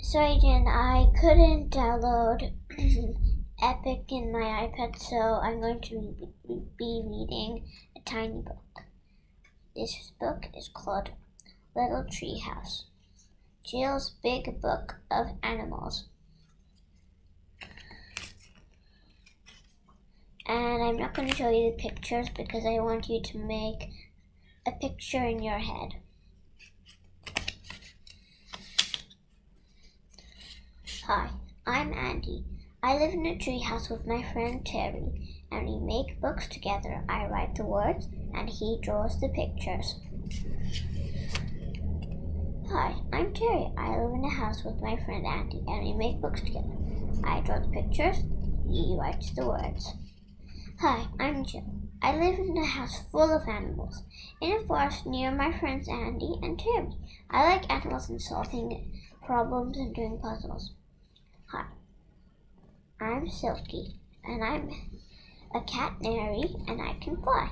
Sorry, Jen, I couldn't download Epic in my iPad, so I'm going to be reading a tiny book. This book is called Little Treehouse, Jill's Big Book of Animals. And I'm not going to show you the pictures because I want you to make a picture in your head. Hi, I'm Andy. I live in a treehouse with my friend Terry, and we make books together. I write the words, and he draws the pictures. Hi, I'm Terry. I live in a house with my friend Andy, and we make books together. I draw the pictures, he writes the words. Hi, I'm Jill. I live in a house full of animals, in a forest near my friends Andy and Terry. I like animals and solving problems and doing puzzles. Hi, I'm Silky, and I'm a canary, and I can fly,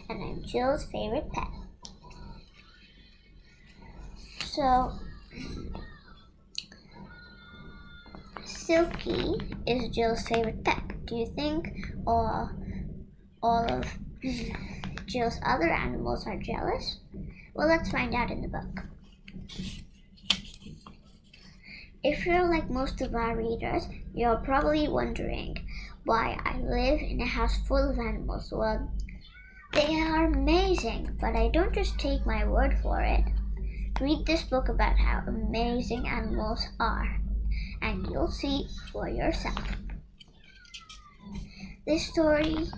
and I'm Jill's favorite pet. So, Silky is Jill's favorite pet. Do you think all of Jill's other animals are jealous? Well, let's find out in the book. If you're like most of our readers, you're probably wondering why I live in a house full of animals. Well, they are amazing, but I don't just take my word for it. Read this book about how amazing animals are, and you'll see for yourself. This story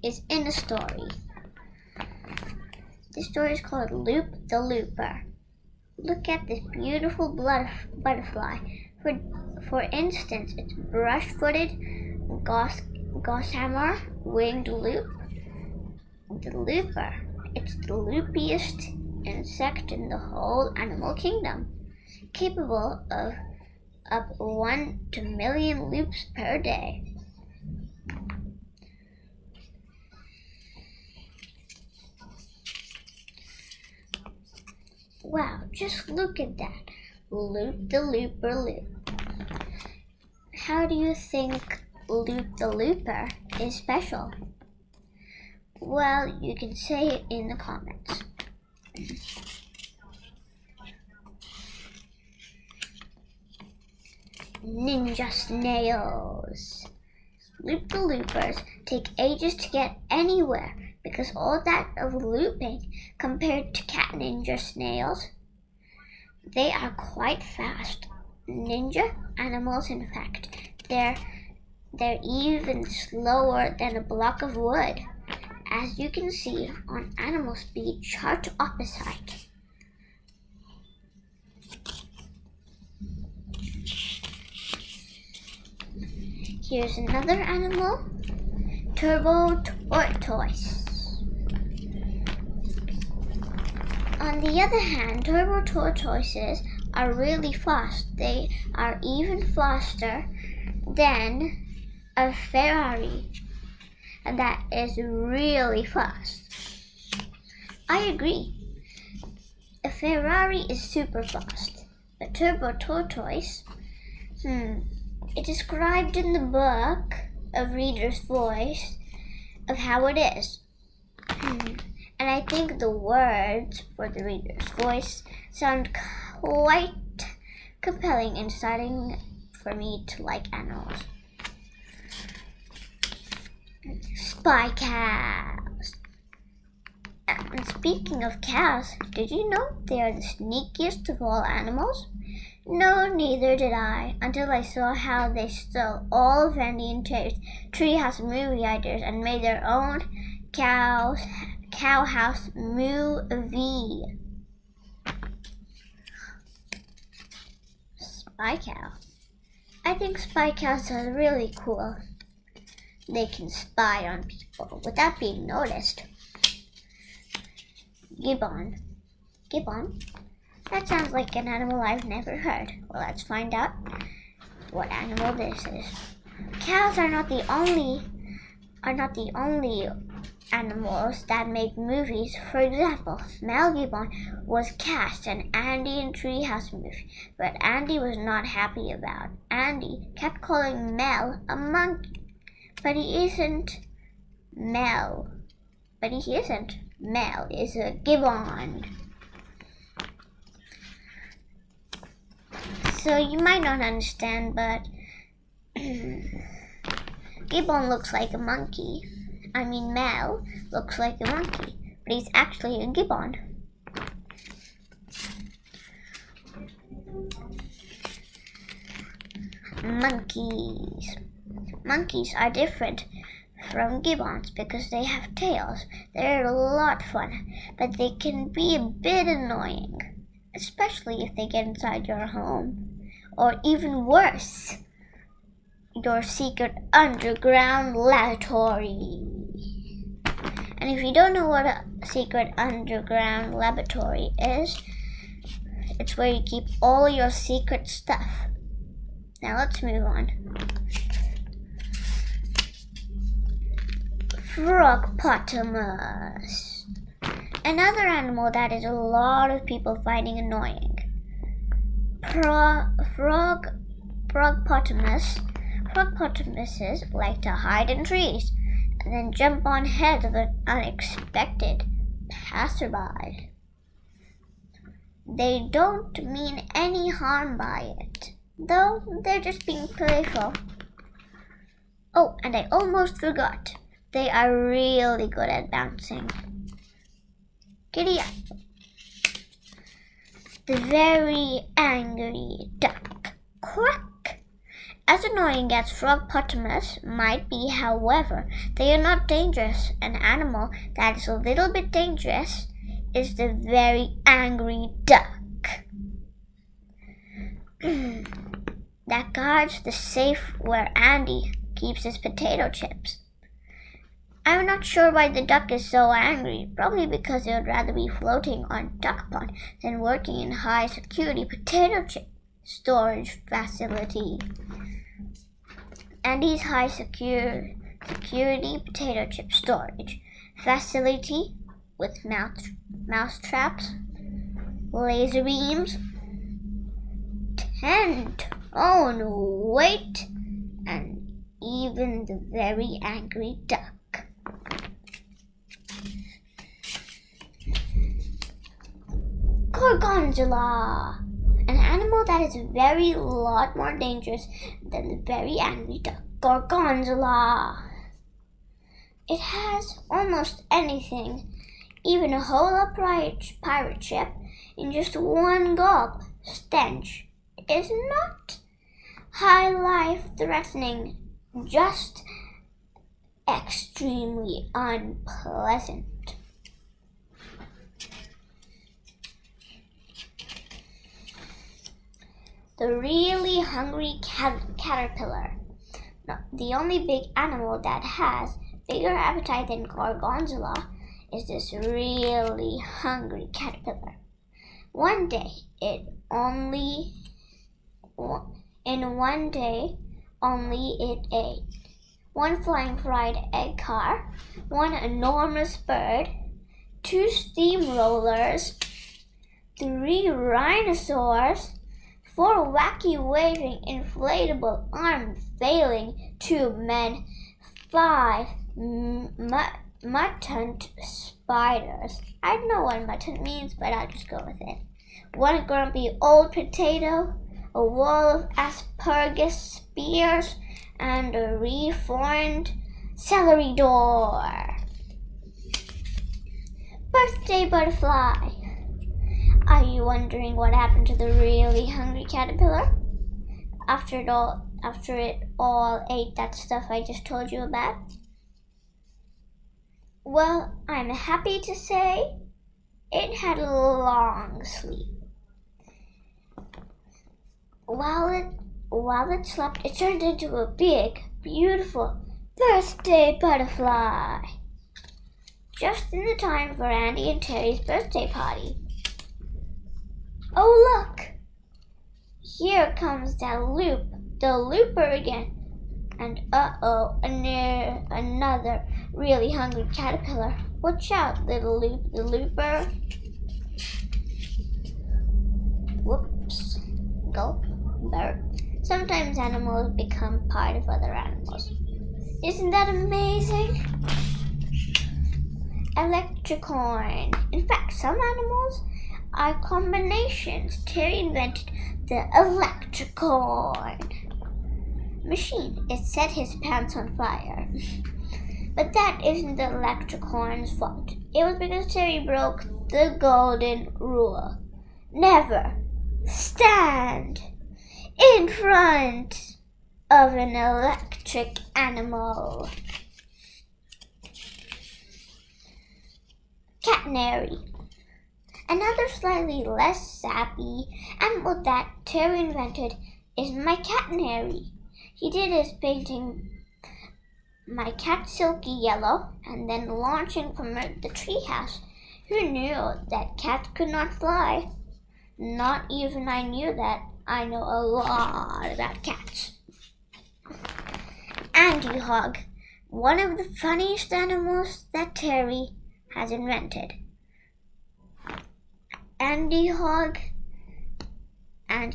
is in a story. This story is called Loop the Looper. Look at this beautiful butterfly. For instance, it's brush-footed gossamer winged loop. The looper. It's the loopiest insect in the whole animal kingdom, capable of up 1 to million loops per day. Wow, just look at that. Loop the Looper loop. How do you think Loop the Looper is special? Well, you can say it in the comments. Ninja snails. Loop the Loopers take ages to get anywhere because all that of looping compared to cat ninja snails, they are quite fast. Ninja animals, in fact, they're even slower than a block of wood, as you can see on Animal Speed chart opposite. Here's another animal, Turbo Tortoise. On the other hand, turbo tortoises are really fast. They are even faster than a Ferrari, and that is really fast. I agree. A Ferrari is super fast, but turbo tortoise, it described in the book of Reader's Voice of how it is. And I think the words for the Reader's Voice sound quite compelling and starting for me to like animals. Spy cows. And speaking of cows, did you know they are the sneakiest of all animals? No, neither did I, until I saw how they stole all of Andy and Terry's treehouse movie ideas and made their own Cowhouse movie. Spy cow. I think spy cows are really cool. They can spy on people without being noticed. Gibbon. Gibbon? That sounds like an animal I've never heard. Well, let's find out what animal this is. Cows are not the only animals that make movies. For example, Mel Gibson was cast in Andy and Treehouse movie, but Andy was not happy about. Andy kept calling Mel a monkey, but he isn't Mel. Mel is a gibbon. So you might not understand, but gibbon looks like a monkey. Mel looks like a monkey, but he's actually a gibbon. Monkeys. Monkeys are different from gibbons because they have tails. They're a lot fun, but they can be a bit annoying, especially if they get inside your home, or even worse, your secret underground laboratory. And if you don't know what a secret underground laboratory is, it's where you keep all your secret stuff. Now let's move on. Frogpotamus. Another animal that is a lot of people finding annoying. Frogpotamuses like to hide in trees and then jump on heads of an unexpected passerby. They don't mean any harm by it, though they're just being playful. Oh, and I almost forgot. They are really good at bouncing. Giddy up. The very angry duck. Quack! As annoying as Frogpotamus might be, however, they are not dangerous. An animal that is a little bit dangerous is the very angry duck that guards the safe where Andy keeps his potato chips. I'm not sure why the duck is so angry, probably because it would rather be floating on Duck Pond than working in high security potato chip storage facility. Andy's high security potato chip storage facility with mouse traps, laser beams, tent, weight, and even the very angry duck. Gorgonzola, an animal that is a very lot more dangerous than the very angry duck. Gorgonzola. It has almost anything, even a whole up pirate ship, in just one gulp. Stench is not high life threatening, just extremely unpleasant. The really hungry caterpillar. No, the only big animal that has bigger appetite than Gorgonzola is this really hungry caterpillar. One day, it ate one flying fried egg car, one enormous bird, 2 steamrollers, 3 rhinosaurs, 4 wacky waving inflatable arm failing 2 men, 5 mutant spiders. I don't know what mutant means, but I'll just go with it. 1 grumpy old potato, a wall of asparagus spears, and a reformed celery door. Birthday butterfly. Are you wondering what happened to the really hungry caterpillar? After it all ate that stuff I just told you about? Well, I'm happy to say it had a long sleep. While it slept, it turned into a big, beautiful birthday butterfly. Just in the time for Andy and Terry's birthday party. Oh, look! Here comes the looper again. And another really hungry caterpillar. Watch out, little the looper. Whoops. Gulp. Burp. Sometimes animals become part of other animals. Isn't that amazing? Electricorn. In fact, some animals are combinations. Terry invented the electricorn machine. It set his pants on fire. But that isn't the electricorn's fault. It was because Terry broke the golden rule. Never stand in front of an electric animal. Catenary. Another slightly less sappy animal that Terry invented is my catenary. He did his painting My Cat Silky Yellow and then launching from the treehouse. Who knew that cats could not fly? Not even I knew that. I know a lot about cats. Andy Hog, one of the funniest animals that Terry has invented. Andy Hog. I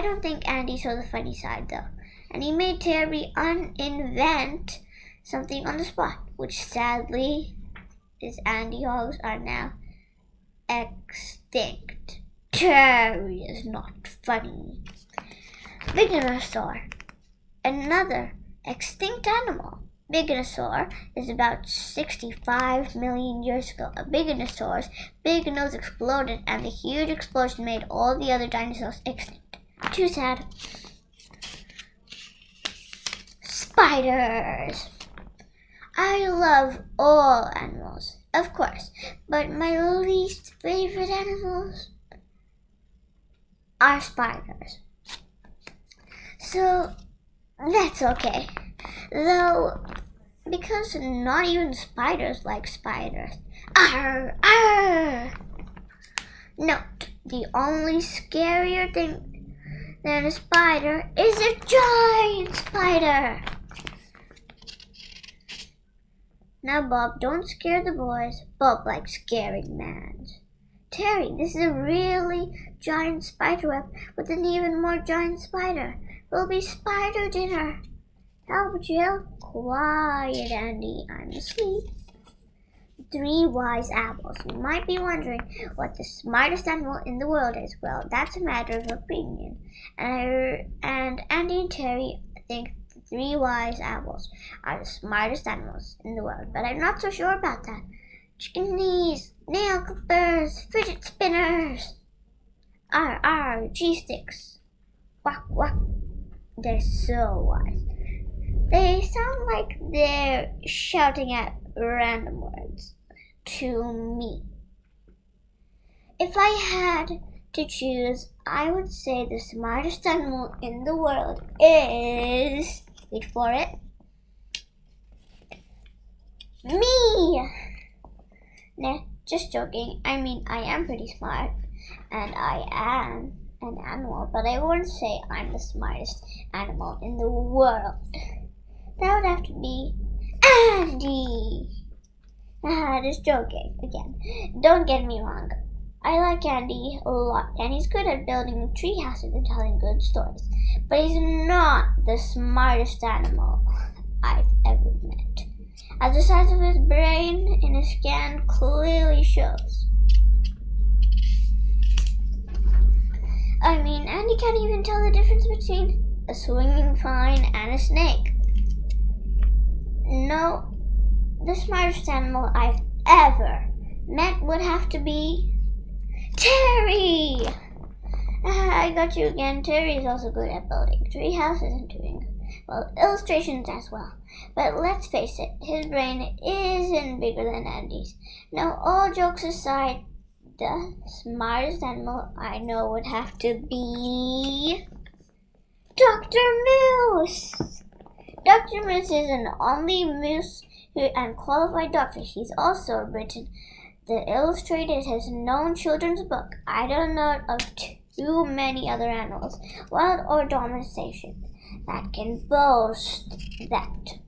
don't think Andy saw the funny side though. And he made Terry invent something on the spot, which sadly his Andy Hogs are now extinct. Terry is not funny. Biganosaur, another extinct animal. Biganosaur is about 65 million years ago. A biganosaur's big nose exploded and the huge explosion made all the other dinosaurs extinct. Too sad. Spiders. I love all animals, of course, but my least favorite animals are spiders. So that's okay. Though, because not even spiders like spiders. Arr, arr. Note, the only scarier thing than a spider is a giant spider. Now, Bob, don't scare the boys. Bob likes scaring mans. Terry, this is a really giant spider web with an even more giant spider. Will be spider dinner. Help, Jill. Quiet, Andy. I'm asleep. 3 wise apples. You might be wondering what the smartest animal in the world is. Well, that's a matter of opinion. And Andy and Terry think the 3 wise apples are the smartest animals in the world. But I'm not so sure about that. Chicken knees, nail clippers, fidget spinners. Cheese sticks. Quack, quack. They're so wise. They sound like they're shouting at random words to me. If I had to choose, I would say the smartest animal in the world is, wait for it, me! Nah, just joking. I mean, I am pretty smart, and I am an animal, but I wouldn't say I'm the smartest animal in the world. That would have to be Andy. Just joking again. Don't get me wrong. I like Andy a lot, and he's good at building tree houses and telling good stories. But he's not the smartest animal I've ever met. As the size of his brain in a scan clearly shows. I mean, Andy can't even tell the difference between a swinging vine and a snake. No, the smartest animal I've ever met would have to be Terry! I got you again. Terry is also good at building tree houses and doing, well, illustrations as well. But let's face it, his brain isn't bigger than Andy's. Now, all jokes aside, the smartest animal I know would have to be Dr. Moose! Dr. Moose is an only moose and qualified doctor. He's also written the illustrated his known children's book. I don't know of too many other animals, wild or domestication, that can boast that.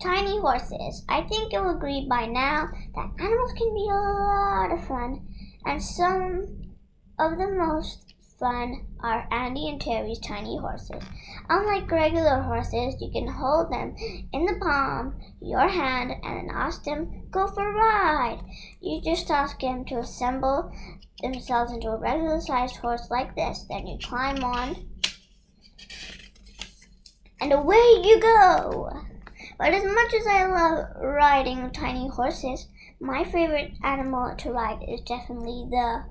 Tiny horses. I think you'll agree by now that animals can be a lot of fun, and some of the most fun are Andy and Terry's tiny horses. Unlike regular horses, you can hold them in the palm of your hand and ask them, go for a ride. You just ask them to assemble themselves into a regular sized horse like this. Then you climb on and away you go. But as much as I love riding tiny horses, my favorite animal to ride is definitely the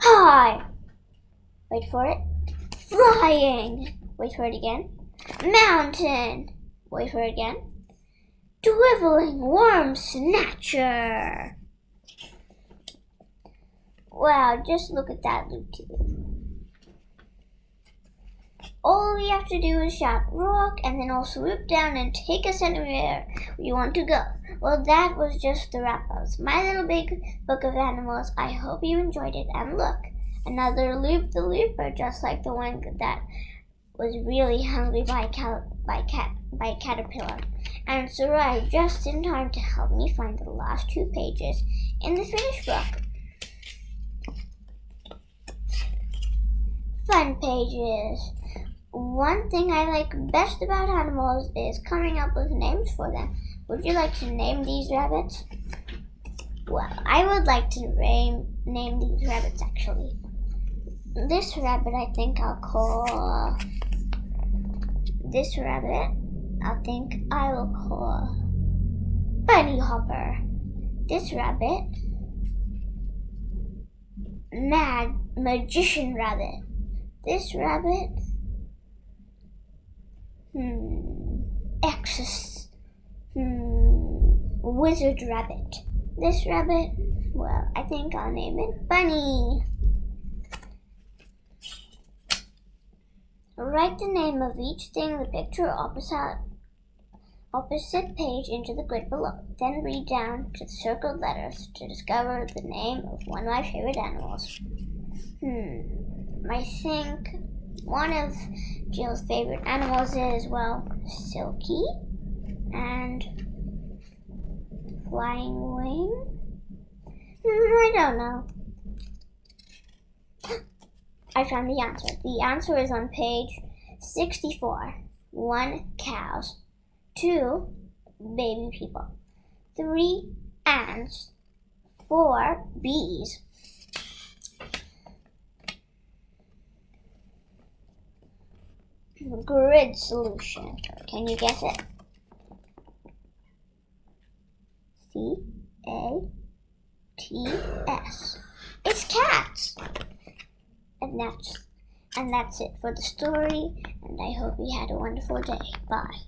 high. Wait for it. Flying. Wait for it again. Mountain. Wait for it again. Dribbling worm snatcher. Wow, just look at that loop-de-loop. All we have to do is shout rock and then I'll swoop down and take us anywhere we want to go. Well, that was just the wrap-ups. My little big book of animals. I hope you enjoyed it. And look, another loop-the-looper, just like the one that was really hungry by caterpillar. And it's arrived just in time to help me find the last 2 pages in the finished book. Fun pages. One thing I like best about animals is coming up with names for them. Would you like to name these rabbits? Well, I would like to name these rabbits actually. This rabbit I think I'll call... This rabbit I think I will call Bunny Hopper. This rabbit, Mad Magician Rabbit. This rabbit, Wizard Rabbit. This rabbit, well, I think I'll name it Bunny. Write the name of each thing the picture opposite page into the grid below. Then read down to the circled letters to discover the name of one of my favorite animals. I think one of Jill's favorite animals is, well, Silky and Flying Wing. I don't know. I found the answer. The answer is on page 64. 1 cows, 2 baby people, 3 ants, 4 bees. Grid solution. Can you guess it? C-A-T-S. It's cats. And that's it for the story, and I hope you had a wonderful day. Bye.